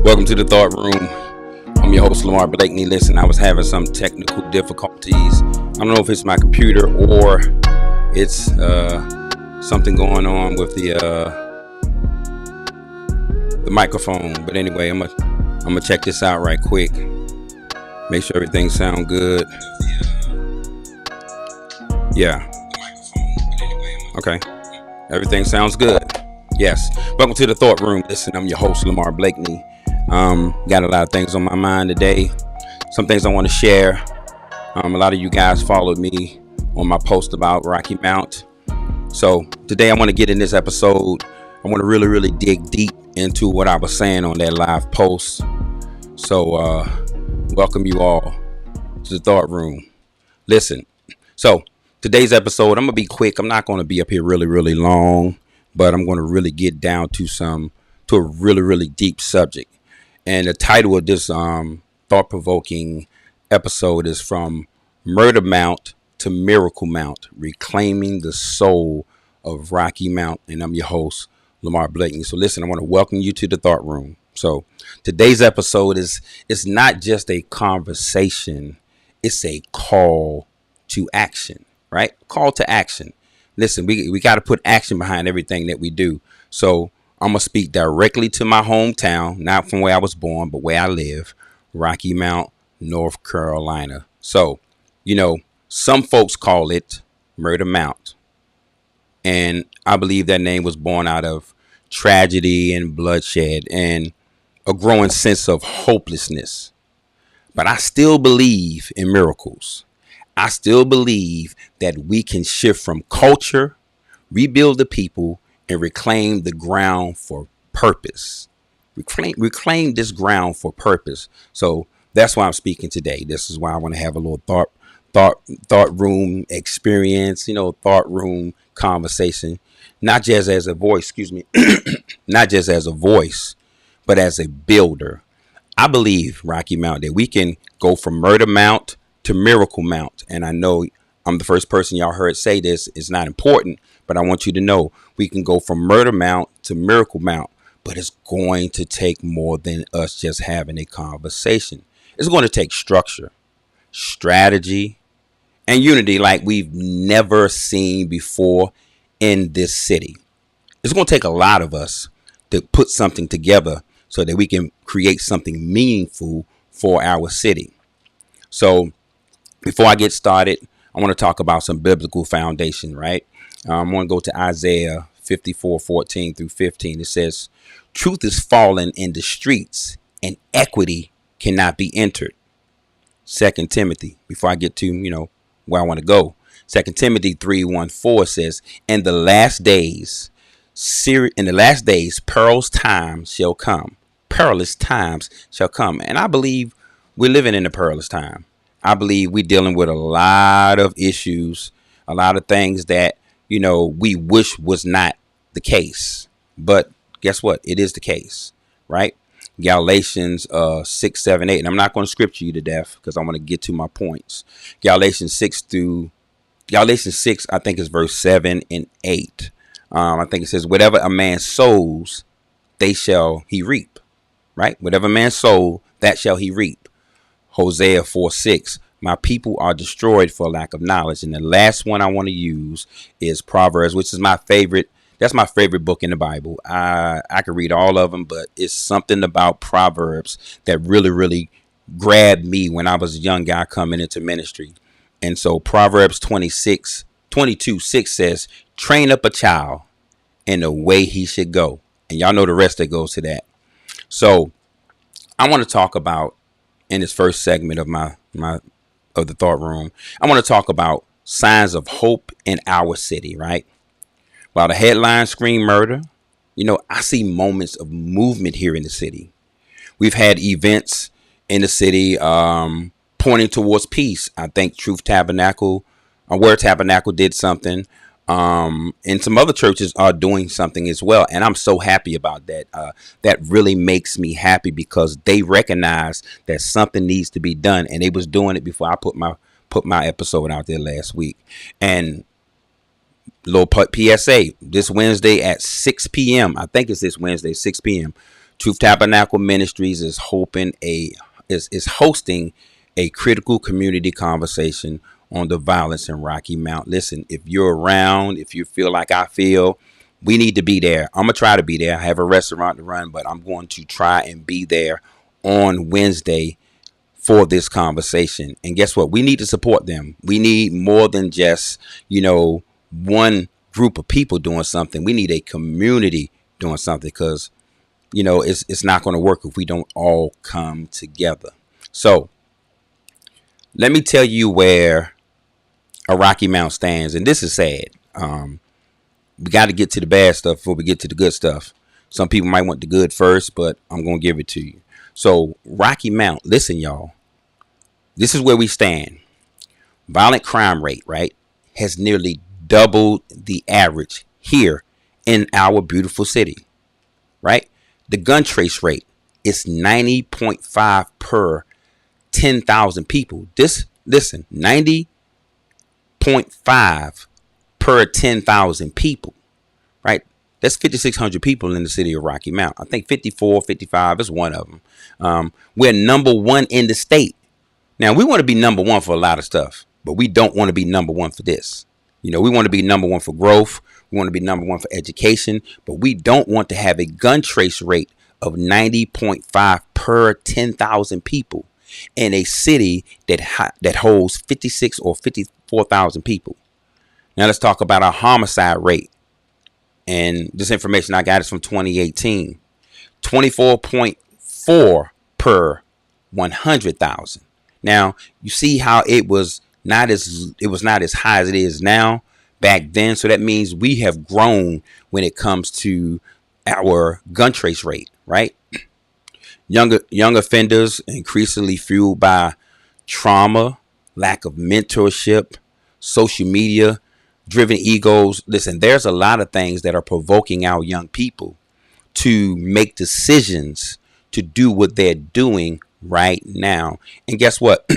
Welcome to the Thought Room. I'm your host, Lamar Blakeney. Listen, I was having some technical difficulties. I don't know if it's my computer or it's something going on with the microphone. But anyway, I'm gonna check this out right quick. Make sure everything sounds good. Yeah. Okay. Everything sounds good. Yes. Welcome to the Thought Room. Listen, I'm your host, Lamar Blakeney. Got a lot of things on my mind today. Some things I want to share. A lot of you guys followed me on my post about Rocky Mount. So today I want to get in this episode. I want to really dig deep into what I was saying on that live post. So welcome you all to the Thought Room. Listen, so today's episode, I'm going to be quick. I'm not going to be up here really long, but I'm going to really get down to a really deep subject. And the title of this thought-provoking episode is From Murder Mount to Miracle Mount, Reclaiming the Soul of Rocky Mount. And I'm your host, Lamar Blakeney. So listen, I want to welcome you to the Thought Room. So today's episode is not just a conversation. It's a call to action, right? Call to action. Listen, we got to put action behind everything that we do. So I'm going to speak directly to my hometown, not from where I was born, but where I live, Rocky Mount, North Carolina. So, some folks call it Murder Mount. And I believe that name was born out of tragedy and bloodshed and a growing sense of hopelessness. But I still believe in miracles. I still believe that we can shift from culture, rebuild the people, and reclaim the ground for purpose. Reclaim this ground for purpose. So that's why I'm speaking today. This is why I want to have a little thought room experience, thought room conversation, not just as a voice, not just as a voice, but as a builder. I believe, Rocky Mount, that we can go from Murder Mount to Miracle Mount. And I know I'm the first person y'all heard say this. It's not important, but I want you to know we can go from Murder Mount to Miracle Mount, but it's going to take more than us just having a conversation. It's going to take structure, strategy, and unity like we've never seen before in this city. It's going to take a lot of us to put something together so that we can create something meaningful for our city. So before I get started, I want to talk about some biblical foundation, right? I'm going to go to Isaiah 54:14 through 15. It says, truth is fallen in the streets and equity cannot be entered. 2 Timothy, before I get to, where I want to go. 2 Timothy 3:1-4 says, in the last days, perilous times shall come. Perilous times shall come. And I believe we're living in a perilous time. I believe we're dealing with a lot of issues, a lot of things that, we wish was not the case. But guess what? It is the case, right? Galatians 6, 7, 8. And I'm not going to scripture you to death because I want to get to my points. Galatians 6, I think is verse 7 and 8. I think it says, whatever a man sows, they shall he reap, right? Whatever man sow, that shall he reap. Hosea 4:6. My people are destroyed for lack of knowledge. And the last one I want to use is Proverbs, which is my favorite. That's my favorite book in the Bible. I could read all of them, but it's something about Proverbs that really grabbed me when I was a young guy coming into ministry. And so Proverbs 22:6 says, train up a child in the way he should go. And y'all know the rest that goes to that. So I want to talk about, in this first segment of of the Thought Room, I want to talk about signs of hope in our city, right? While the headlines scream murder, I see moments of movement here in the city. We've had events in the city pointing towards peace. I think Truth Tabernacle, Word Tabernacle did something. And some other churches are doing something as well. And I'm so happy about that. That really makes me happy because they recognize that something needs to be done. And they was doing it before I put my episode out there last week. And little PSA, this Wednesday at 6 p.m. I think it's this Wednesday, 6 p.m. Truth Tabernacle Ministries is hosting a critical community conversation on the violence in Rocky Mount. Listen, if you're around, if you feel like I feel, we need to be there. I'm gonna try to be there. I have a restaurant to run, but I'm going to try and be there on Wednesday for this conversation. And guess what? We need to support them. We need more than just, one group of people doing something. We need a community doing something, because it's not going to work if we don't all come together. So let me tell you where a Rocky Mount stands, and this is sad. We got to get to the bad stuff before we get to the good stuff. Some people might want the good first, but I'm going to give it to you. So Rocky Mount, listen, y'all, this is where we stand. Violent crime rate, right, has nearly doubled the average here in our beautiful city, right? The gun trace rate is 90.5 per 10,000 people. Listen, 90.5 per 10,000 people, right? That's 5,600 people in the city of Rocky Mount. I think 54, 55 is one of them. We're number one in the state. Now, we want to be number one for a lot of stuff, but we don't want to be number one for this. We want to be number one for growth. We want to be number one for education, but we don't want to have a gun trace rate of 90.5 per 10,000 people in a city that holds 56 or 54,000 people. Now let's talk about our homicide rate. And this information I got is from 2018. 24.4 per 100,000. Now, you see how it was not as high as it is now back then. So that means we have grown when it comes to our gun trace rate, right? Young offenders increasingly fueled by trauma, lack of mentorship, social media, driven egos. Listen, there's a lot of things that are provoking our young people to make decisions to do what they're doing right now. And guess what?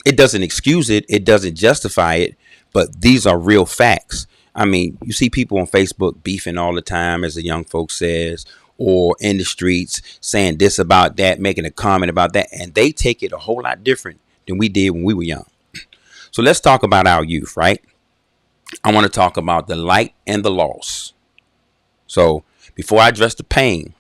It doesn't excuse it. It doesn't justify it. But these are real facts. I mean, you see people on Facebook beefing all the time, as the young folks says, or in the streets saying this about that, making a comment about that. And they take it a whole lot different than we did when we were young. So let's talk about our youth, right? I want to talk about the light and the loss. So before I address the pain,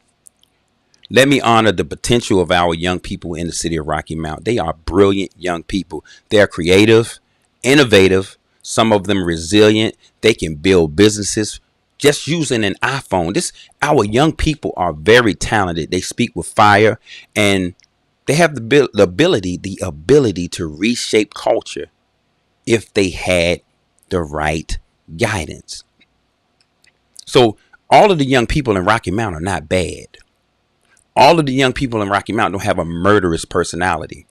let me honor the potential of our young people in the city of Rocky Mount. They are brilliant young people. They're creative, innovative, some of them resilient. They can build businesses just using an iPhone. Our young people are very talented. They speak with fire, and they have the ability to reshape culture if they had the right guidance. So all of the young people in Rocky Mount are not bad. All of the young people in Rocky Mount don't have a murderous personality.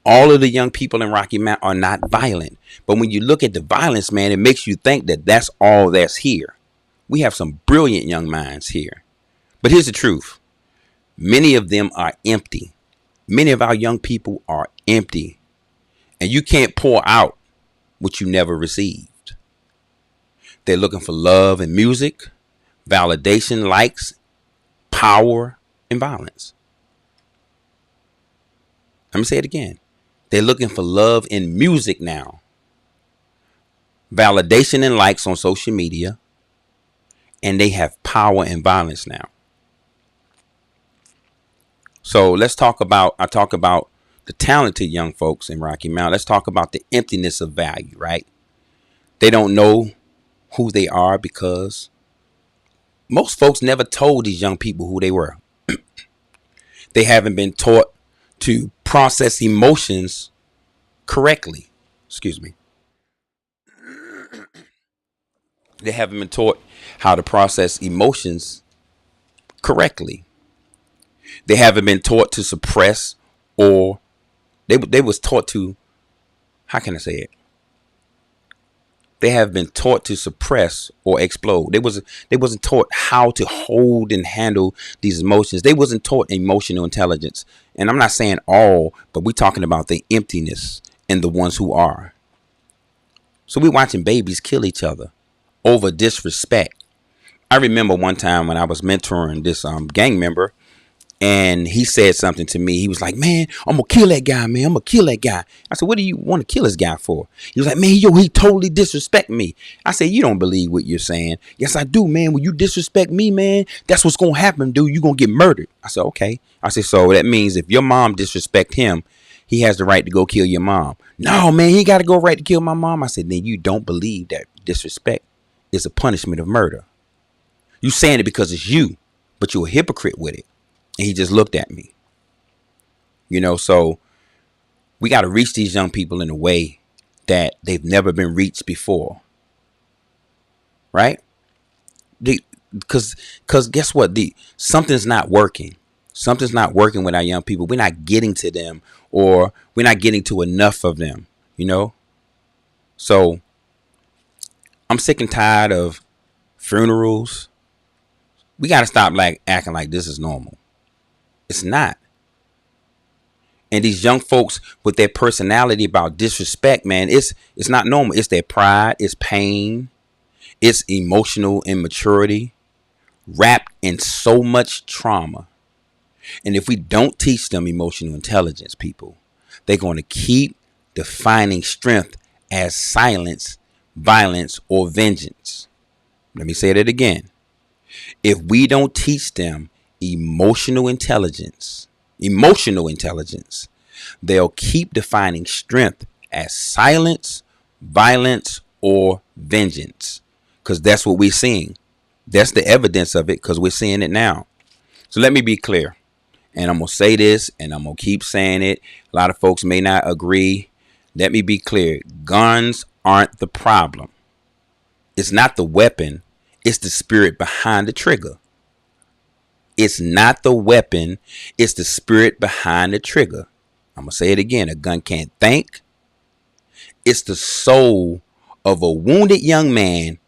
All of the young people in Rocky Mount are not violent. But when you look at the violence, man, it makes you think that that's all that's here. We have some brilliant young minds here. But here's the truth. Many of them are empty. Many of our young people are empty. And you can't pour out what you never received. They're looking for love and music, validation, likes, power, and violence. Let me say it again. They're looking for love in music now, validation and likes on social media, and they have power and violence now. So I talk about the talented young folks in Rocky Mount. Let's talk about the emptiness of value, right? They don't know who they are because most folks never told these young people who they were. They haven't been taught to process emotions correctly. Excuse me. They haven't been taught how to process emotions correctly. They haven't been taught to suppress, or they was taught to, how can I say it? They have been taught to suppress or explode. They wasn't taught how to hold and handle these emotions. They wasn't taught emotional intelligence. And I'm not saying all, but we're talking about the emptiness in the ones who are. So we're watching babies kill each other over disrespect. I remember one time when I was mentoring this gang member, And he said something to me. He was like, man, I'm going to kill that guy, man. I'm going to kill that guy. I said, what do you want to kill this guy for? He was like, man, he totally disrespect me. I said, you don't believe what you're saying. Yes, I do, man. When you disrespect me, man, that's what's going to happen, dude. You're going to get murdered. I said, okay. I said, so that means if your mom disrespect him, he has the right to go kill your mom. No, man, he got to go right to kill my mom. I said, then you don't believe that disrespect is a punishment of murder. You saying it because it's you, but you're a hypocrite with it. And he just looked at me. So we got to reach these young people in a way that they've never been reached before. Right? Because guess what? Something's not working. Something's not working with our young people. We're not getting to them, or we're not getting to enough of them, So I'm sick and tired of funerals. We got to stop acting like this is normal. It's not. And these young folks with their personality about disrespect, man, it's not normal. It's their pride, it's pain, it's emotional immaturity wrapped in so much trauma. And if we don't teach them emotional intelligence, people, they're going to keep defining strength as silence, violence, or vengeance. Let me say that again. If we don't teach them emotional intelligence, they'll keep defining strength as silence, violence, or vengeance. Because that's what we're seeing. That's the evidence of it, because we're seeing it now. So let me be clear. And I'm going to say this, and I'm going to keep saying it. A lot of folks may not agree. Let me be clear. Guns aren't the problem. It's not the weapon. It's the spirit behind the trigger. It's not the weapon. It's the spirit behind the trigger. I'm going to say it again. A gun can't think. It's the soul of a wounded young man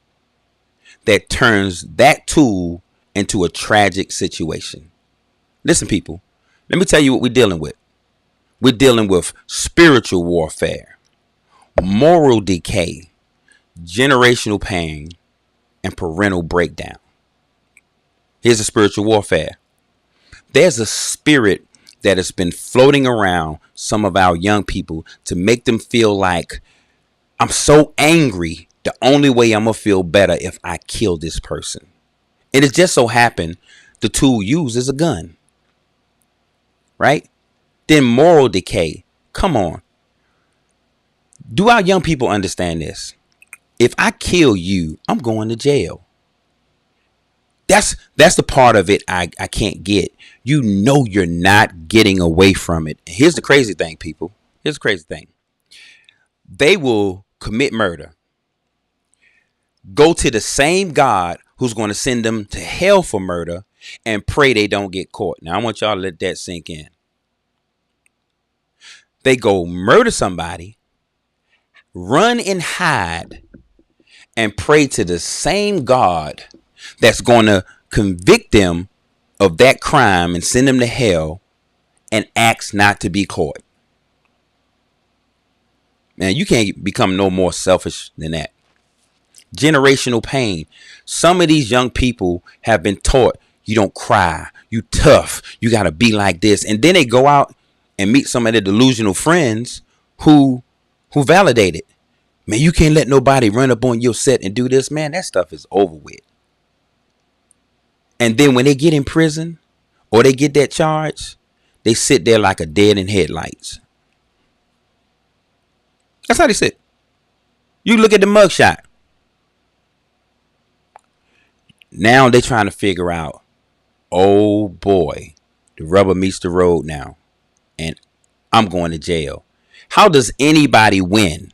that turns that tool into a tragic situation. Listen, people, let me tell you what we're dealing with. We're dealing with spiritual warfare, moral decay, generational pain, and parental breakdown. Here's the spiritual warfare. There's a spirit that has been floating around some of our young people to make them feel like, I'm so angry. The only way I'm going to feel better if I kill this person. And it just so happened the tool used is a gun. Right? Then moral decay. Come on. Do our young people understand this? If I kill you, I'm going to jail. That's the part of it I can't get. You're not getting away from it. Here's the crazy thing, people. Here's the crazy thing. They will commit murder. Go to the same God who's going to send them to hell for murder and pray they don't get caught. Now, I want y'all to let that sink in. They go murder somebody, run and hide, and pray to the same God that's going to convict them of that crime and send them to hell and ask not to be caught. Man, you can't become no more selfish than that. Generational pain. Some of these young people have been taught you don't cry, you tough, you got to be like this. And then they go out and meet some of their delusional friends who validate it. Man, you can't let nobody run up on your set and do this. Man, that stuff is over with. And then when they get in prison or they get that charge, they sit there like a dead in headlights. That's how they sit. You look at the mugshot. Now they're trying to figure out, oh boy, the rubber meets the road now. And I'm going to jail. How does anybody win?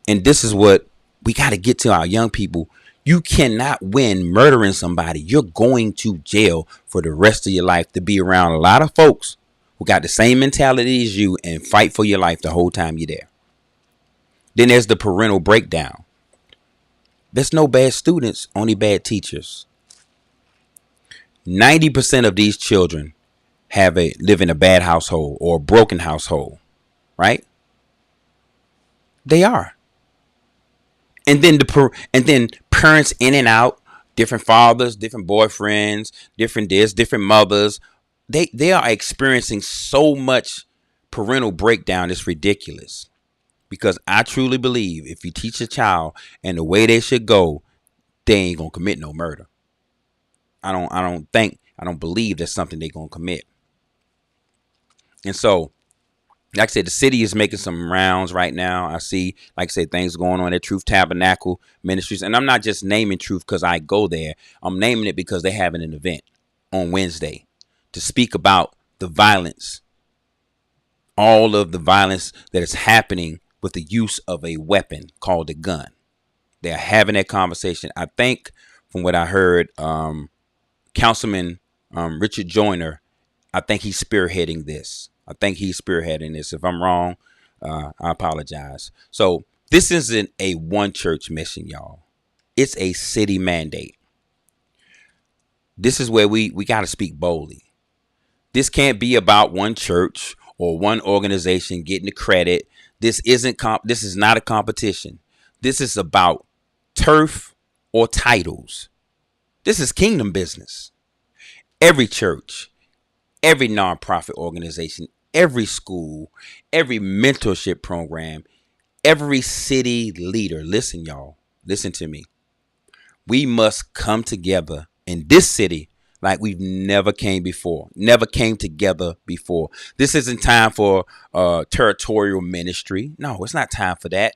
And this is what we got to get to our young people. You cannot win murdering somebody. You're going to jail for the rest of your life to be around a lot of folks who got the same mentality as you and fight for your life the whole time you're there. Then there's the parental breakdown. There's no bad students, only bad teachers. 90% of these children live in a bad household or a broken household, right? They are. And then parents in and out, different fathers, different boyfriends, different this, different mothers, they are experiencing so much parental breakdown. It's ridiculous. Because I truly believe if you teach a child and the way they should go, they ain't gonna commit no murder. I don't believe that's something they're gonna commit. And so, like I said, the city is making some rounds right now. I see, like I said, things going on at Truth Tabernacle Ministries. And I'm not just naming Truth because I go there. I'm naming it because they're having an event on Wednesday to speak about the violence, all of the violence that is happening with the use of a weapon called a gun. They're having that conversation. I think from what I heard, Councilman Richard Joyner, I think he's spearheading this. If I'm wrong, I apologize. So this isn't a one church mission, y'all. It's a city mandate. This is where we got to speak boldly. This can't be about one church or one organization getting the credit. This is not a competition. This is about turf or titles. This is kingdom business. Every church, every nonprofit organization, every school, every mentorship program, every city leader. Listen, y'all. Listen to me. We must come together in this city like we've never came together before. This isn't time for territorial ministry. No, it's not time for that.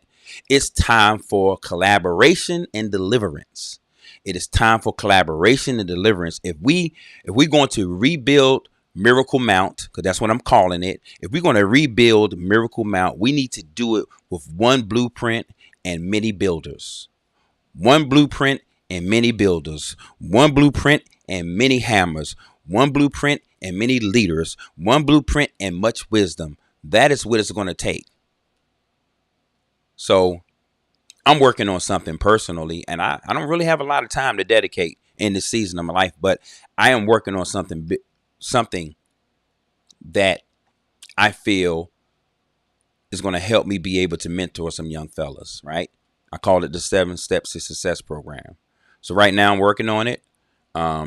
It's time for collaboration and deliverance. It is time for collaboration and deliverance. If we're going to rebuild Miracle Mount, because that's what I'm calling it. If we're going to rebuild Miracle Mount, we need to do it with one blueprint and many builders. One blueprint and many builders. One blueprint and many hammers. One blueprint and many leaders. One blueprint and much wisdom. That is what it's going to take. So I'm working on something personally, and I don't really have a lot of time to dedicate in this season of my life, but I am working on something that I feel is going to help me be able to mentor some young fellas, right? I call it the 7 Steps to Success program. So right now I'm working on it.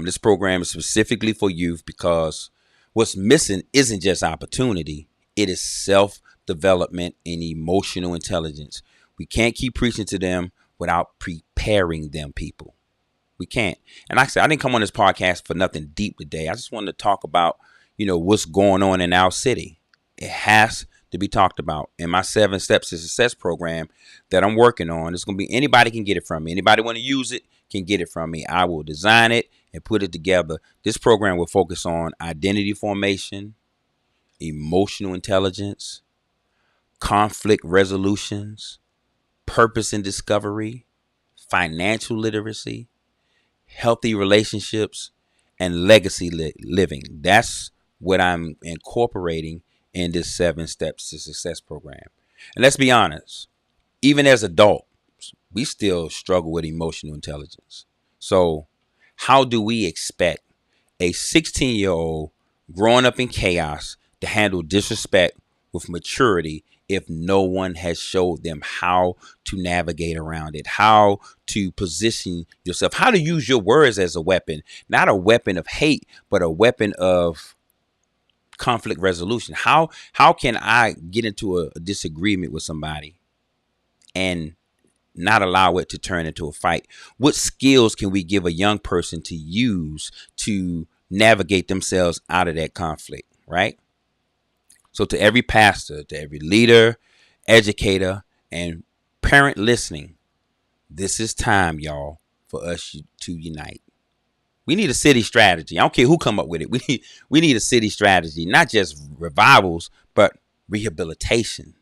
This program is specifically for youth because what's missing isn't just opportunity. It is self-development and emotional intelligence. We can't keep preaching to them without preparing them, people. We can't. And like I said, I didn't come on this podcast for nothing deep today. I just wanted to talk about, what's going on in our city. It has to be talked about. In my 7 Steps to Success program that I'm working on, it's going to be anybody can get it from me. Anybody want to use it can get it from me. I will design it and put it together. This program will focus on identity formation, emotional intelligence, conflict resolutions, purpose and discovery, financial literacy, healthy relationships, and legacy living. That's what I'm incorporating in this 7 Steps to Success program. And let's be honest, even as adults, we still struggle with emotional intelligence. So how do we expect a 16-year-old growing up in chaos to handle disrespect with maturity if no one has showed them how to navigate around it, how to position yourself, how to use your words as a weapon, not a weapon of hate, but a weapon of conflict resolution? How can I get into a disagreement with somebody and not allow it to turn into a fight? What skills can we give a young person to use to navigate themselves out of that conflict, right? So to every pastor, to every leader, educator, and parent listening, this is time, y'all, for us to unite. We need a city strategy. I don't care who come up with it. We need a city strategy, not just revivals, but rehabilitation.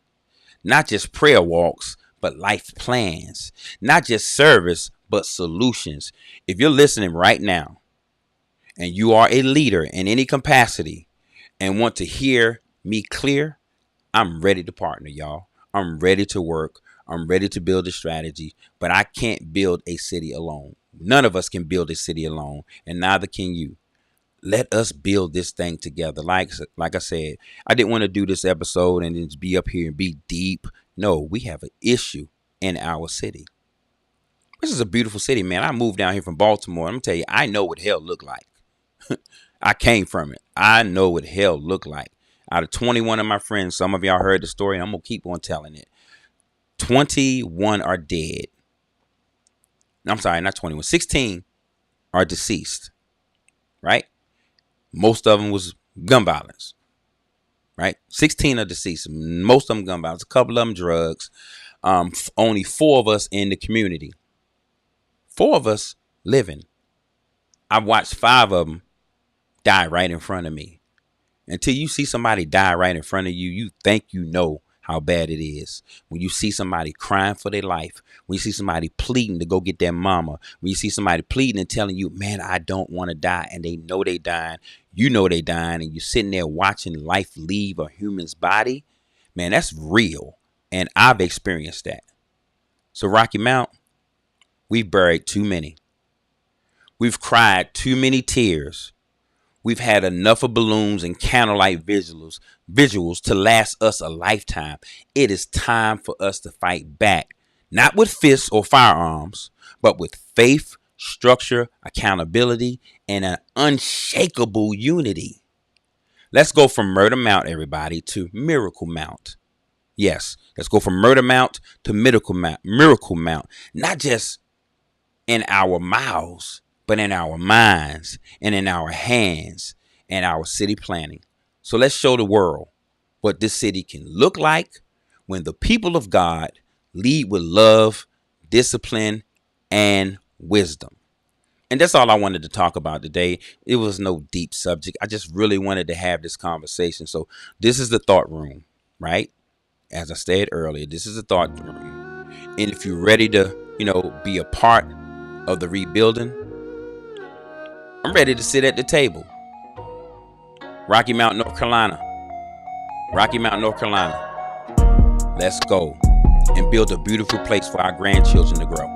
Not just prayer walks, but life plans. Not just service, but solutions. If you're listening right now and you are a leader in any capacity and want to hear me clear, I'm ready to partner, y'all. I'm ready to work. I'm ready to build a strategy, but I can't build a city alone. None of us can build a city alone, and neither can you. Let us build this thing together. Like I said, I didn't want to do this episode and just be up here and be deep. No, we have an issue in our city. This is a beautiful city, man. I moved down here from Baltimore. I'm gonna tell you, I know what hell looked like. I came from it. I know what hell looked like. Out of 21 of my friends, some of y'all heard the story, and I'm going to keep on telling it. 21 are dead. I'm sorry, not 21. 16 are deceased, right? Most of them was gun violence, right? 16 are deceased. Most of them gun violence. A couple of them drugs. Only 4 of us in the community. 4 of us living. I've watched 5 of them die right in front of me. Until you see somebody die right in front of you, you think you know how bad it is. When you see somebody crying for their life, when you see somebody pleading to go get their mama, when you see somebody pleading and telling you, man, I don't want to die, and they know they dying, you know they dying, and you're sitting there watching life leave a human's body, man, that's real. And I've experienced that. So Rocky Mount, we've buried too many. We've cried too many tears. We've had enough of balloons and candlelight visuals to last us a lifetime. It is time for us to fight back, not with fists or firearms, but with faith, structure, accountability, and an unshakable unity. Let's go from Murder Mount, everybody, to Miracle Mount. Yes, let's go from Murder Mount to Miracle Mount. Not just in our mouths, but in our minds and in our hands and our city planning. So let's show the world what this city can look like when the people of God lead with love, discipline, and wisdom. And that's all I wanted to talk about today. It was no deep subject. I just really wanted to have this conversation. So this is the thought room, right? As I said earlier, this is the thought room. And if you're ready to, be a part of the rebuilding, I'm ready to sit at the table. Rocky Mount, North Carolina. Rocky Mount, North Carolina. Let's go and build a beautiful place for our grandchildren to grow.